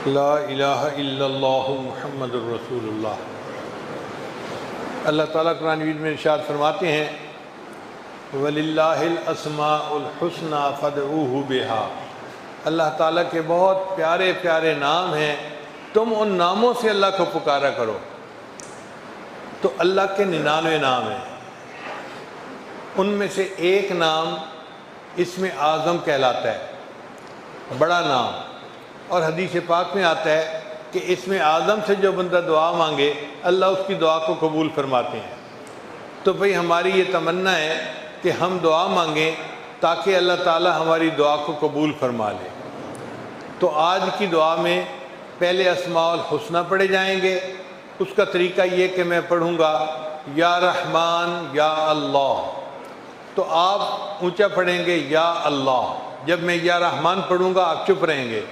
لا الہ الا اللہ محمد الرسول اللہ۔ اللہ تعالیٰ قرآن مجید میں ارشاد فرماتے ہیں وَلِلَّهِ الْأَسْمَاءُ الْحُسْنَى فَادْعُوهُ بِهَا۔ اللہ تعالیٰ کے بہت پیارے پیارے نام ہیں، تم ان ناموں سے اللہ کو پکارا کرو۔ تو اللہ کے 99 نام ہیں، ان میں سے ایک نام اسم اعظم کہلاتا ہے، بڑا نام۔ اور حدیث پاک میں آتا ہے کہ اسم اعظم سے جو بندہ دعا مانگے اللہ اس کی دعا کو قبول فرماتے ہیں۔ تو بھئی ہماری یہ تمنا ہے کہ ہم دعا مانگیں تاکہ اللہ تعالی ہماری دعا کو قبول فرما لے۔ تو آج کی دعا میں پہلے اسماء الحسنہ پڑھے جائیں گے۔ اس کا طریقہ یہ کہ میں پڑھوں گا یا رحمان یا اللہ، تو آپ اونچا پڑھیں گے یا اللہ۔ جب میں یا رحمان پڑھوں گا آپ چپ رہیں گے،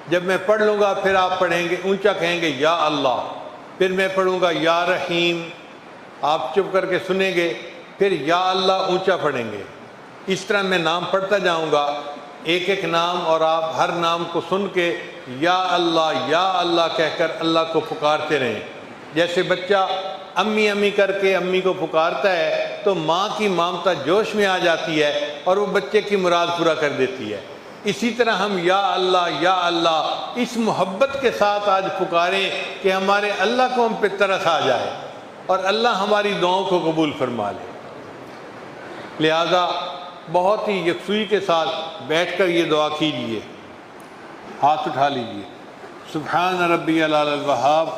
جب میں پڑھ لوں گا پھر آپ پڑھیں گے اونچا کہیں گے یا اللہ، پھر میں پڑھوں گا یا رحیم، آپ چپ کر کے سنیں گے، پھر یا اللہ اونچا پڑھیں گے۔ اس طرح میں نام پڑھتا جاؤں گا ایک ایک نام، اور آپ ہر نام کو سن کے یا اللہ کہہ کر اللہ کو پکارتے رہیں۔ جیسے بچہ امی امی کر کے امی کو پکارتا ہے تو ماں کی ممتا جوش میں آ جاتی ہے اور وہ بچے کی مراد پورا کر دیتی ہے۔ اسی طرح ہم یا اللہ اس محبت کے ساتھ آج پکاریں کہ ہمارے اللہ کو ہم پہ ترس آ جائے اور اللہ ہماری دعاؤں کو قبول فرما لے۔ لہذا بہت ہی یکسوئی کے ساتھ بیٹھ کر یہ دعا کیجیے، ہاتھ اٹھا لیجیے۔ سبحان ربی العلی الوہاب،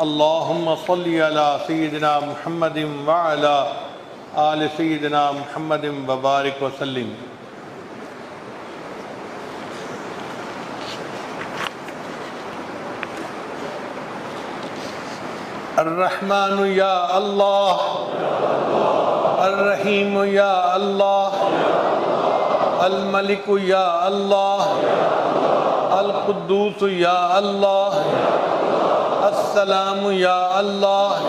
اللہم صلی علی سیدنا محمد وعلی آل سیدنا محمد وبارک وسلم۔ الرحمن یا اللہ، الرحیم یا اللہ، الملک یا اللہ، القدوس یا اللہ، السلام یا اللہ،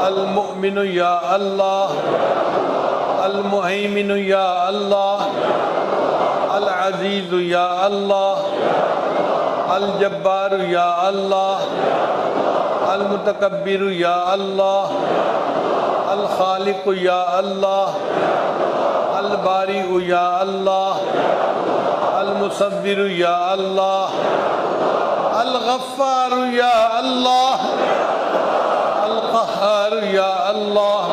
المؤمن یا اللہ، المہیمن یا اللہ، العزیز یا اللہ، الجبار یا اللہ، المتکبر یا اللہ، الخالق یا اللہ، البارئ یا اللہ، المصور یا اللہ، الغفار یا اللہ، القہار یا اللہ،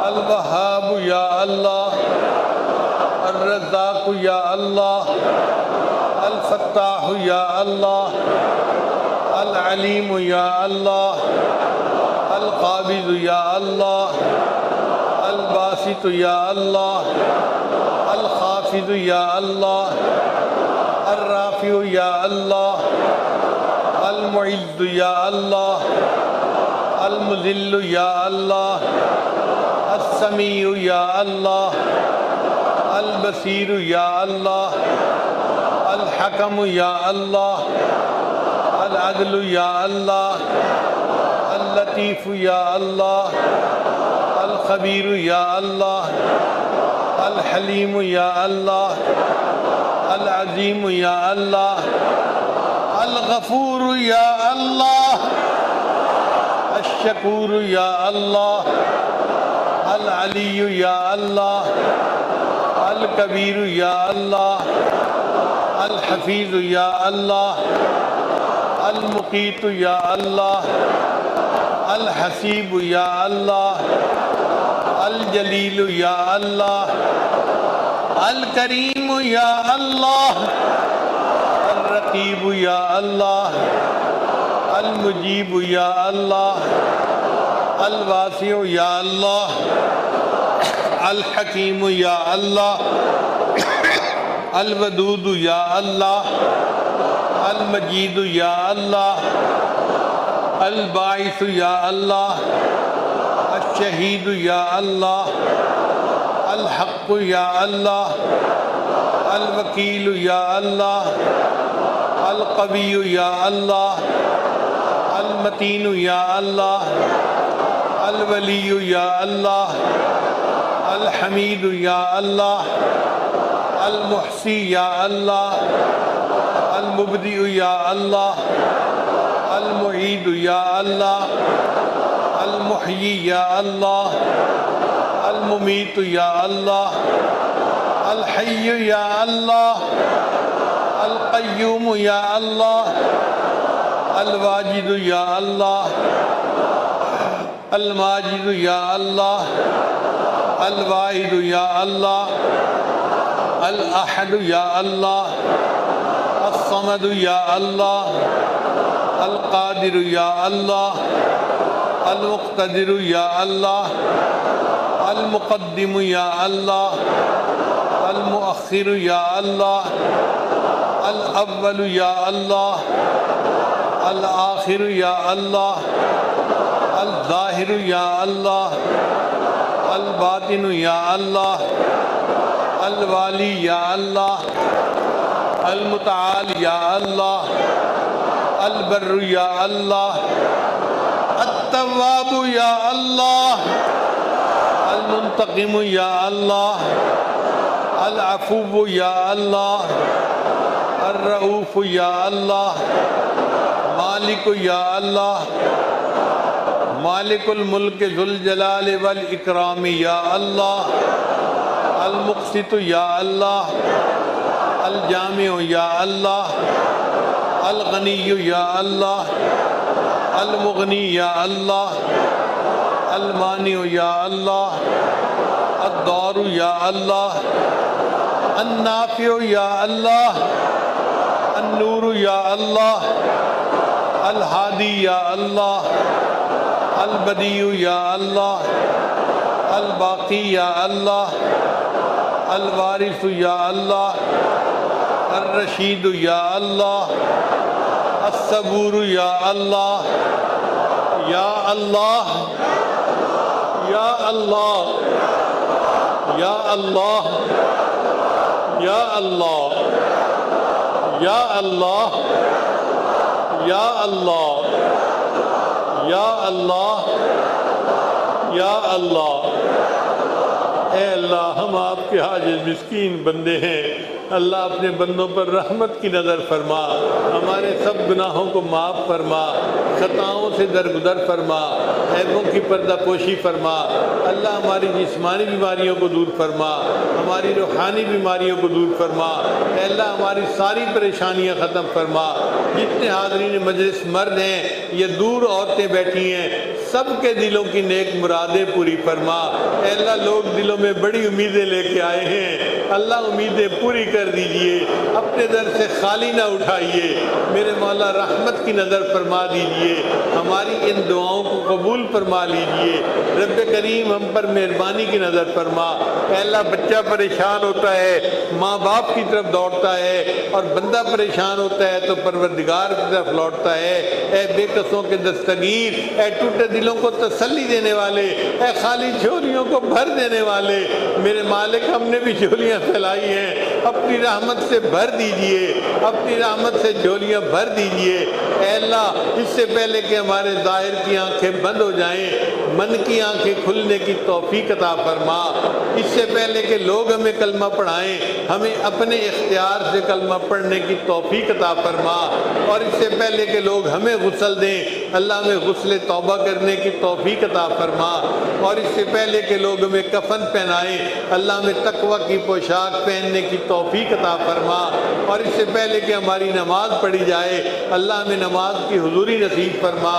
الوہاب یا اللہ، الرزاق یا اللہ، الفتاح یا اللہ، العلیم یا اللہ، القابض یا اللہ، الباسط یا اللہ، الخافض یا اللہ، الرافع یا اللہ، المعز یا اللہ، المذل یا اللہ، السمیع یا اللہ، البصیر یا اللہ، الحکم یا اللہ، العدل یا اللہ، اللطیف یا اللہ، الخبیر یا اللہ، الحلیم یا اللہ، العظیم یا اللہ، الغفور یا اللہ، الشکور یا اللہ، العلی یا اللہ، الکبیر یا اللہ، الحفیظ یا اللہ، المقیت یا اللہ، الحسیب یا اللہ، الجلیل یا اللہ، الکریم یا اللہ، الرقیب یا اللہ، المجیب یا اللہ، الواسع یا اللہ، الحکیم یا اللہ، الودود یا اللہ، المجید یا اللہ، الباعث یا اللہ، الشہید یا اللہ، الحق یا اللہ، الوکیل یا اللہ، القوی یا اللہ، المتین یا اللہ، الولی یا اللہ، الحمید یا اللہ، المحصی یا اللہ، المبدئ یا اللہ، المعید یا اللہ، المحیی یا اللہ، الممیت یا اللہ، الحی یا اللہ، القیوم یا اللہ، الواجد یا اللہ، الماجد یا اللہ، الواحد یا اللہ، الاحد یا اللہ، الصمد یا اللہ، القادر یا اللہ، المقتدر یا اللہ، المقدم یا اللہ، المؤخر یا اللہ، الاول یا اللہ، الآخر یا اللہ، الظاہر یا اللہ، الباطن یا اللہ، الوالی یا اللہ، المتعال یا اللہ، البر یا اللہ، التواب یا اللہ، المنتقم یا اللہ، العفو یا اللہ، الرؤوف یا اللہ، مالک یا اللہ، مالک الملک ذو الجلال والاکرام یا اللہ، المقسط یا اللہ، الجامع یا اللہ، الغنی یا اللہ، المغنی یا اللہ، المانع یا اللہ، الضار یا اللہ، النافع یا اللہ، النور یا اللہ، الہادی یا اللہ، البدیع یا اللہ، الباقی یا اللہ، الوارث یا اللہ، الرشید یا اللہ، الصبور یا اللہ، یا اللہ، یا اللہ، یا اللہ، یا اللہ، یا اللہ، یا اللہ، یا اللہ، یا اللہ۔ اے اللہ، ہم آپ کے عاجز مسکین بندے ہیں، اللہ اپنے بندوں پر رحمت کی نظر فرما، ہمارے سب گناہوں کو معاف فرما، خطاؤں سے درگزر فرما، عیبوں کی پردہ پوشی فرما، اللہ ہماری جسمانی بیماریوں کو دور فرما، ہماری روحانی بیماریوں کو دور فرما، اے اللہ ہماری ساری پریشانیاں ختم فرما۔ جتنے حاضرین مجلس مرد ہیں یا دور عورتیں بیٹھی ہیں، سب کے دلوں کی نیک مرادیں پوری فرما۔ اے اللہ لوگ دلوں میں بڑی امیدیں لے کے آئے ہیں، اللہ امیدیں پوری کر دیجئے، اپنے در سے خالی نہ اٹھائیے، میرے مولا رحمت کی نظر فرما دیجئے، ہماری ان دعاؤں کو قبول فرما لیجئے۔ رب کریم ہم پر مہربانی کی نظر فرما۔ اے اللہ بچہ پریشان ہوتا ہے ماں باپ کی طرف دوڑتا ہے، اور بندہ پریشان ہوتا ہے تو پروردگار کی طرف لوٹتا ہے۔ اے بے کسوں کے دستگیر، اے ٹوٹے دلوں کو تسلی دینے والے، اے خالی جھولیوں کو بھر دینے والے، میرے مالک ہم نے بھی جھولیاں پھیلائی ہیں، اپنی رحمت سے بھر دیجئے، اپنی رحمت سے جھولیاں بھر دیجئے۔ اے اللہ اس سے پہلے کہ ہمارے ظاہر کی آنکھیں بند ہو جائیں، من کی آنکھیں کھلنے کی توفیق عطا فرما۔ اس سے پہلے کہ لوگ ہمیں کلمہ پڑھائیں، ہمیں اپنے اختیار سے کلمہ پڑھنے کی توفیق عطا فرما، اور اس سے پہلے کہ لوگ ہمیں غسل دیں، اللہ ہمیں غسل توبہ کرنے کی توفیق عطا فرما، اور اس سے پہلے کہ لوگ ہمیں کفن پہنائیں، اللہ ہمیں تقوی کی پوشاک پہننے کی توفیق عطا فرما، اور اس سے پہلے کہ ہماری نماز پڑھی جائے، اللہ ہمیں نماز کی حضوری نصیب فرما،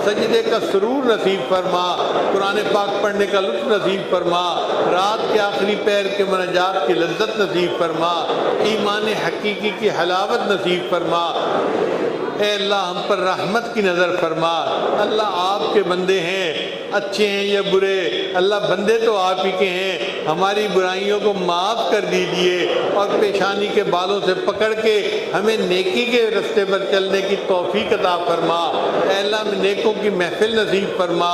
سجدے کا سرور نصیب فرما، قرآن پاک پڑھنے کا لطف نصیب فرما، رات کے آخری پہر کے مناجات کی لذت نصیب فرما، ایمان حقیقی کی حلاوت نصیب فرما۔ اے اللہ ہم پر رحمت کی نظر فرما۔ اللہ آپ کے بندے ہیں، اچھے ہیں یا برے، اللہ بندے تو آپ ہی کے ہیں، ہماری برائیوں کو معاف کر دیجئے، اور پیشانی کے بالوں سے پکڑ کے ہمیں نیکی کے رستے پر چلنے کی توفیق عطا فرما۔ اے اللہ ہمیں نیکوں کی محفل نصیب فرما،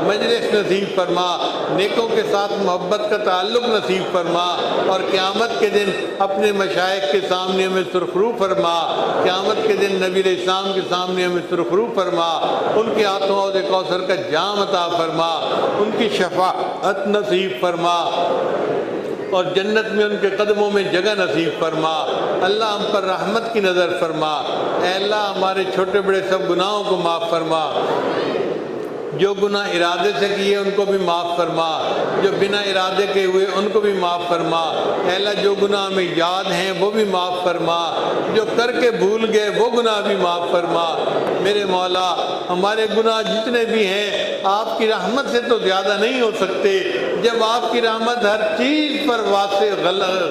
مجلس نصیب فرما، نیکوں کے ساتھ محبت کا تعلق نصیب فرما، اور قیامت کے دن اپنے مشائخ کے سامنے ہمیں سرخرو فرما، قیامت کے دن نبی علیہ السلام کے سامنے ہمیں سرخرو فرما، ان کے ہاتھوں حوض کوثر کا جام عطا فرما، ان کی شفاعت نصیب فرما، اور جنت میں ان کے قدموں میں جگہ نصیب فرما۔ اللہ ہم پر رحمت کی نظر فرما، اے اللہ ہمارے چھوٹے بڑے سب گناہوں کو معاف فرما، جو گناہ ارادے سے کیے ان کو بھی معاف فرما، جو بنا ارادے کے ہوئے ان کو بھی معاف فرما، اے اللہ جو گناہ ہمیں یاد ہیں وہ بھی معاف فرما، جو کر کے بھول گئے وہ گناہ بھی معاف فرما۔ میرے مولا ہمارے گناہ جتنے بھی ہیں آپ کی رحمت سے تو زیادہ نہیں ہو سکتے، جب آپ کی رحمت ہر چیز پر واسع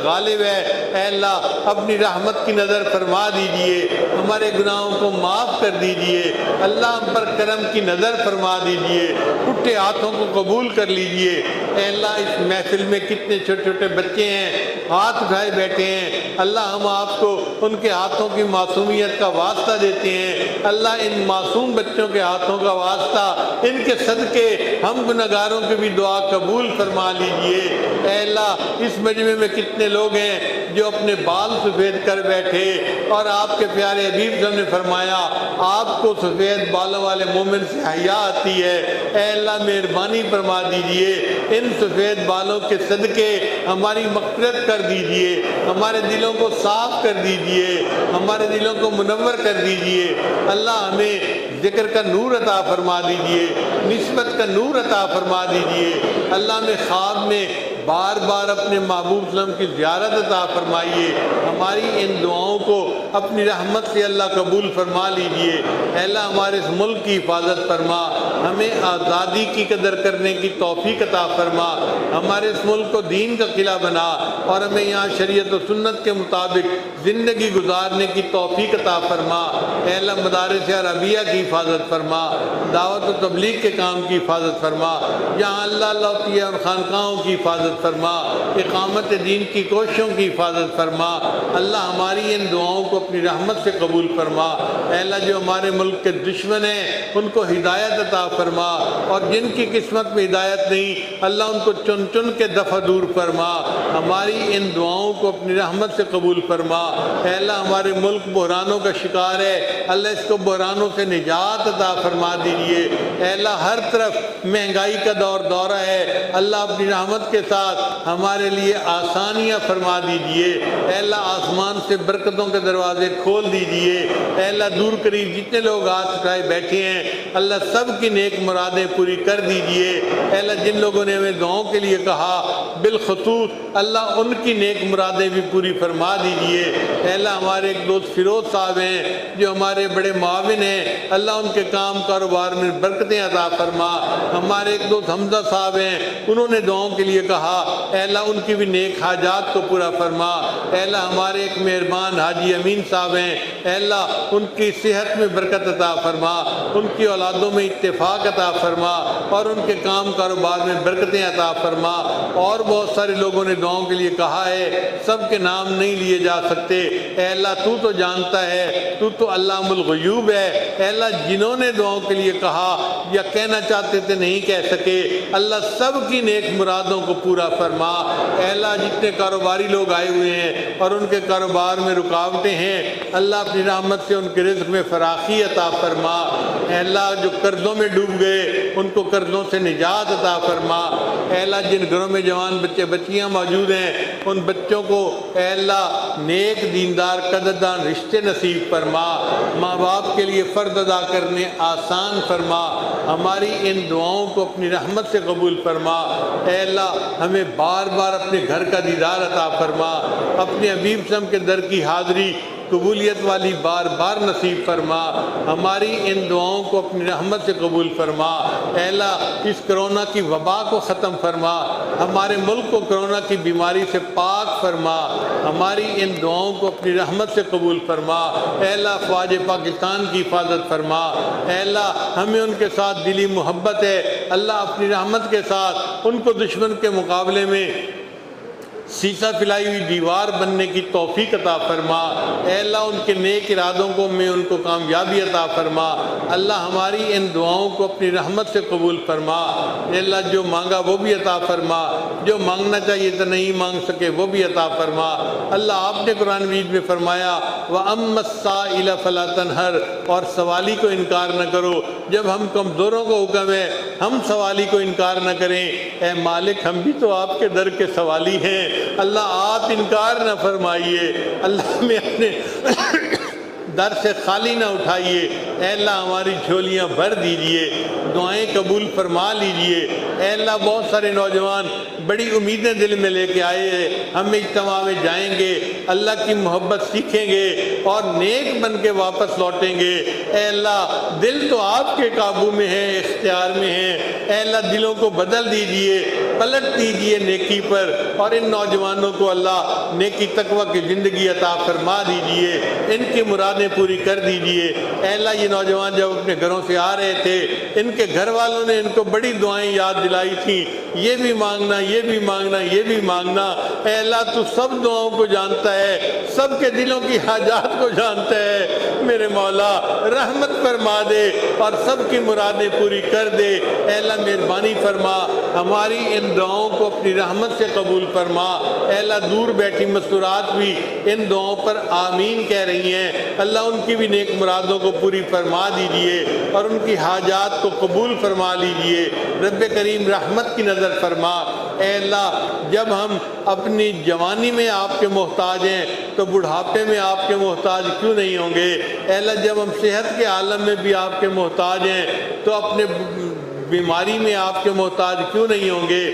غالب ہے، اے اللہ اپنی رحمت کی نظر فرما دیجئے، ہمارے گناہوں کو معاف کر دیجئے، اللہ ہم پر کرم کی نظر فرما دیجئے، ٹوٹے ہاتھوں کو قبول کر لیجئے۔ اے اللہ اس محفل میں کتنے چھوٹے چھوٹے بچے ہیں ہاتھ اٹھائے بیٹھے ہیں، اللہ ہم آپ کو ان کے ہاتھوں کی معصومیت کا واسطہ دیتے ہیں، اللہ ان معصوم بچوں کے ہاتھوں کا واسطہ ان کے صدقے ہم گناہگاروں کی بھی دعا قبول فرما لیجئے۔ اے اللہ اس مجمع میں کتنے لوگ ہیں جو اپنے بال سفید کر بیٹھے، اور آپ کے پیارے حبیب صلی اللہ علیہ وسلم نے فرمایا آپ کو سفید بالوں والے مومن سے حیا آتی ہے، اے اللہ مہربانی فرما دیجئے، ان سفید بالوں کے صدقے ہماری مغفرت کر دیجئے، ہمارے دلوں کو صاف کر دیجئے، ہمارے دلوں کو منور کر دیجئے، اللہ ہمیں ذکر کا نور عطا فرما دیجئے، نسبت کا نور عطا فرما دیجئے، اللہ میں خواب میں بار بار اپنے محبوب صلی اللہ علیہ وسلم کی زیارت عطا فرمائیے، ہماری ان دعاؤں کو اپنی رحمت سے اللہ قبول فرما لیجئے۔ اے اللہ ہمارے اس ملک کی حفاظت فرما، ہمیں آزادی کی قدر کرنے کی توفیق عطا فرما، ہمارے اس ملک کو دین کا قلعہ بنا، اور ہمیں یہاں شریعت و سنت کے مطابق زندگی گزارنے کی توفیق عطا فرما۔ اے اللہ مدارس عربیہ کی حفاظت فرما، دعوت و تبلیغ کے کام کی حفاظت فرما، جہاں اللہ اللہ ہوتی ہے اور خانقاہوں کی حفاظت فرما، اقامت دین کی کوششوں کی حفاظت فرما، اللہ ہماری ان دعاؤں کو اپنی رحمت سے قبول فرما۔ اے اللہ جو ہمارے ملک کے دشمن ہیں ان کو ہدایت عطا فرما، اور جن کی قسمت میں ہدایت نہیں اللہ ان کو چن چن کے دفع دور فرما، ہماری ان دعاؤں کو اپنی رحمت سے قبول فرما۔ اے اللہ ہمارے ملک بحرانوں کا شکار ہے، اللہ اس کو بحرانوں سے نجات عطا فرما دیجئے۔ اے اللہ ہر طرف مہنگائی کا دورہ ہے، اللہ اپنی رحمت کے ساتھ ہمارے لیے آسانیاں فرما دیجئے۔ اے اللہ آسمان سے برکتوں کے دروازے کھول دیجئے۔ اے اللہ دور قریب جتنے لوگ ہاتھ اٹھائے بیٹھے ہیں اللہ سب کی نیک مرادیں پوری کر دیجئے۔ اے اللہ جن لوگوں نے ہمیں دعاؤں کے لیے کہا بالخصوص اللہ ان کی نیک مرادیں بھی پوری فرما دیجئے۔ اے اللہ ہمارے ایک دوست فیروز صاحب ہیں جو ہمارے بڑے معاون ہیں، اللہ ان کے کام کاروبار میں برکتیں عطا فرما۔ ہمارے ایک دوست حمزہ صاحب ہیں، انہوں نے دعاؤں کے لیے کہا، اے اللہ ان کی بھی نیک حاجات کو پورا فرما۔ اے اللہ ہمارے ایک مہربان حاجی امین صاحب ہیں، اے اللہ ان کی صحت میں برکت عطا فرما، ان کی اولادوں میں اتفاق عطا فرما، اور ان کے کام کاروبار میں برکتیں عطا فرما۔ اور بہت سارے لوگوں نے دعاؤں کے لیے کہا ہے، سب کے نام نہیں لیے جا سکتے، اے اللہ تو تو جانتا ہے، تو تو علام الغیوب ہے۔ اے اللہ جنہوں نے دعاؤں کے لیے کہا یا کہنا چاہتے تھے نہیں کہہ سکے، اللہ سب کی نیک مرادوں کو پورا فرما۔ اے اللہ جتنے کاروباری لوگ آئے ہوئے ہیں اور ان کے کاروبار میں رکاوٹیں ہیں، اللہ اپنی رحمت سے ان کے رزق میں فراخی عطا فرما۔ اے اللہ جو قرضوں میں ڈوب گئے ان کو قرضوں سے نجات عطا فرما۔ اے اللہ جن گھروں میں جوان بچے بچیاں موجود ہیں ان بچوں کو اے اللہ نیک دیندار قدردان رشتے نصیب فرما، ماں باپ کے لیے فرض ادا کرنے آسان فرما، ہماری ان دعاؤں کو اپنی رحمت سے قبول فرما۔ اے اللہ ہمیں بار بار اپنے گھر کا دیدار عطا فرما، اپنے حبیب صلی اللہ علیہ وسلم کے در کی حاضری قبولیت والی بار بار نصیب فرما، ہماری ان دعاؤں کو اپنی رحمت سے قبول فرما۔ اے اللہ اس کرونا کی وبا کو ختم فرما، ہمارے ملک کو کرونا کی بیماری سے پاک فرما، ہماری ان دعاؤں کو اپنی رحمت سے قبول فرما۔ اے اللہ فوج پاکستان کی حفاظت فرما۔ اے اللہ ہمیں ان کے ساتھ دلی محبت ہے، اللہ اپنی رحمت کے ساتھ ان کو دشمن کے مقابلے میں سیسا پھیلائی ہوئی دیوار بننے کی توفیق عطا فرما۔ اے اللہ ان کے نیک ارادوں کو میں ان کو کامیابی عطا فرما، اللہ ہماری ان دعاؤں کو اپنی رحمت سے قبول فرما۔ اے اللہ جو مانگا وہ بھی عطا فرما، جو مانگنا چاہیے تو نہیں مانگ سکے وہ بھی عطا فرما۔ اللہ آپ نے قرآن مجید میں فرمایا وَأَمَّا السَّائِلَ فَلَا تَنْهَرْ، اور سوالی کو انکار نہ کرو۔ جب ہم کمزوروں کو حکم ہے ہم سوالی کو انکار نہ کریں، اے مالک ہم بھی تو آپ کے در کے سوالی ہیں، اللہ آپ انکار نہ فرمائیے، اللہ میں اپنے در سے خالی نہ اٹھائیے، اے اللہ ہماری جھولیاں بھر دیجئے، دعائیں قبول فرما لیجئے۔ اے اللہ بہت سارے نوجوان بڑی امیدیں دل میں لے کے آئے ہیں، ہم اجتماع میں جائیں گے، اللہ کی محبت سیکھیں گے اور نیک بن کے واپس لوٹیں گے۔ اے اللہ دل تو آپ کے قابو میں ہے، اختیار میں ہے، اے اللہ دلوں کو بدل دیجئے، پلٹ دیجئے نیکی پر، اور ان نوجوانوں کو اللہ نیکی تقوی کی زندگی عطا فرما دیجئے، ان کی مرادیں پوری کر دیجئے۔ اے اللہ یہ نوجوان جب اپنے گھروں سے آ رہے تھے ان کے گھر والوں نے ان کو بڑی دعائیں یاد دلائی تھیں، یہ بھی مانگنا، یہ بھی مانگنا، یہ بھی مانگنا۔ اے اللہ تو سب دعاؤں کو جانتا ہے، سب کے دلوں کی حاجات کو جانتا ہے، میرے مولا رحمت فرما دے اور سب کی مرادیں پوری کر دے۔ اے اللہ مہربانی فرما، ہماری ان دعاؤں کو اپنی رحمت سے قبول فرما۔ اے اللہ دور بیٹھی مستورات بھی ان دعاؤں پر آمین کہہ رہی ہیں، اللہ ان کی بھی نیک مرادوں کو پوری فرما دیجئے اور ان کی حاجات کو قبول فرما لیجئے۔ رب کریم رحمت کی نظر فرما۔ اے اللہ جب ہم اپنی جوانی میں آپ کے محتاج ہیں تو بڑھاپے میں آپ کے محتاج کیوں نہیں ہوں گے؟ اے اللہ جب ہم صحت کے عالم میں بھی آپ کے محتاج ہیں تو اپنے بیماری میں آپ کے محتاج کیوں نہیں ہوں گے؟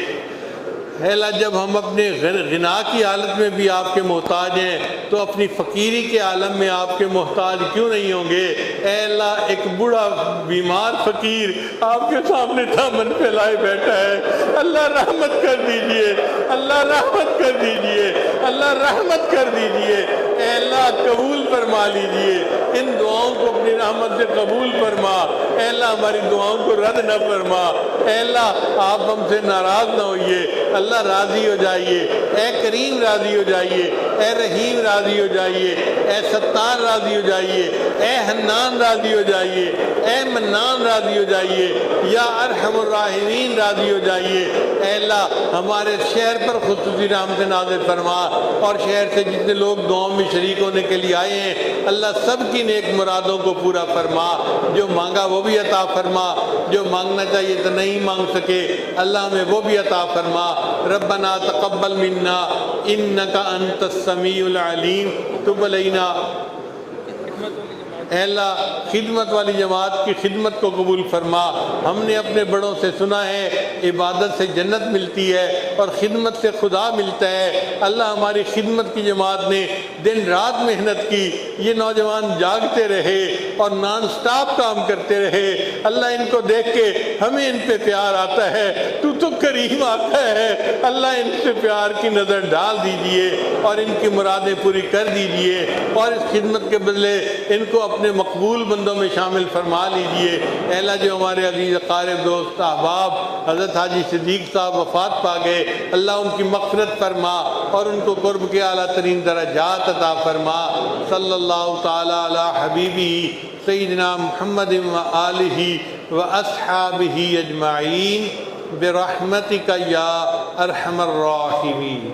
اے اللہ جب ہم اپنے غنا کی حالت میں بھی آپ کے محتاج ہیں تو اپنی فقیری کے عالم میں آپ کے محتاج کیوں نہیں ہوں گے؟ اے اللہ ایک بوڑھا بیمار فقیر آپ کے سامنے دامن پھیلائے بیٹھا ہے، اللہ رحمت کر دیجئے، اللہ رحمت کر دیجئے، اللہ رحمت کر دیجئے۔ اے اللہ قبول فرما لیجئے، ان دعاؤں کو اپنی رحمت سے قبول فرما۔ اے اللہ ہماری دعاؤں کو رد نہ فرما۔ اے اللہ آپ ہم سے ناراض نہ ہوئیے، اللہ راضی ہو جائیے، اے کریم راضی ہو جائیے، اے رحیم راضی ہو جائیے، اے ستار راضی ہو جائیے، اے حنان راضی ہو جائیے، اے منان راضی ہو جائیے، یا ارحم الراحمین راضی ہو جائیے۔ اے اللہ ہمارے شہر پر خصوصی رحمت نازل فرما، اور شہر سے جتنے لوگ دعاؤں میں شریک ہونے کے لیے آئے ہیں اللہ سب کی نیک مرادوں کو پورا فرما، جو مانگا وہ بھی عطا فرما، جو مانگنا چاہیے تو نہیں مانگ سکے اللہ ہمیں وہ بھی عطا فرما۔ ربنا تقبل منا انک انت السمیع العلیم تب علینا۔ اے اللہ خدمت والی جماعت کی خدمت کو قبول فرما، ہم نے اپنے بڑوں سے سنا ہے عبادت سے جنت ملتی ہے اور خدمت سے خدا ملتا ہے۔ اللہ ہماری خدمت کی جماعت نے دن رات محنت کی، یہ نوجوان جاگتے رہے اور نان سٹاپ کام کرتے رہے، اللہ ان کو دیکھ کے ہمیں ان پہ پیار آتا ہے، تو کریم آتا ہے، اللہ ان سے پیار کی نظر ڈال دیجئے اور ان کی مرادیں پوری کر دیجئے، اور اس خدمت کے بدلے ان کو اپنے مقبول بندوں میں شامل فرما لیجئے۔ اے اللہ جو ہمارے عزیز قارب دوست احباب حضرت حاجی صدیق صاحب وفات پا گئے، اللہ ان کی مغفرت فرما اور ان کو قرب کے اعلیٰ ترین درجات عطا فرما۔ صلی اللہ تعالی علی حبیبی سیدنا محمد و آلہ و اصحابہ اجمعین برحمتک یا ارحم الراحمین۔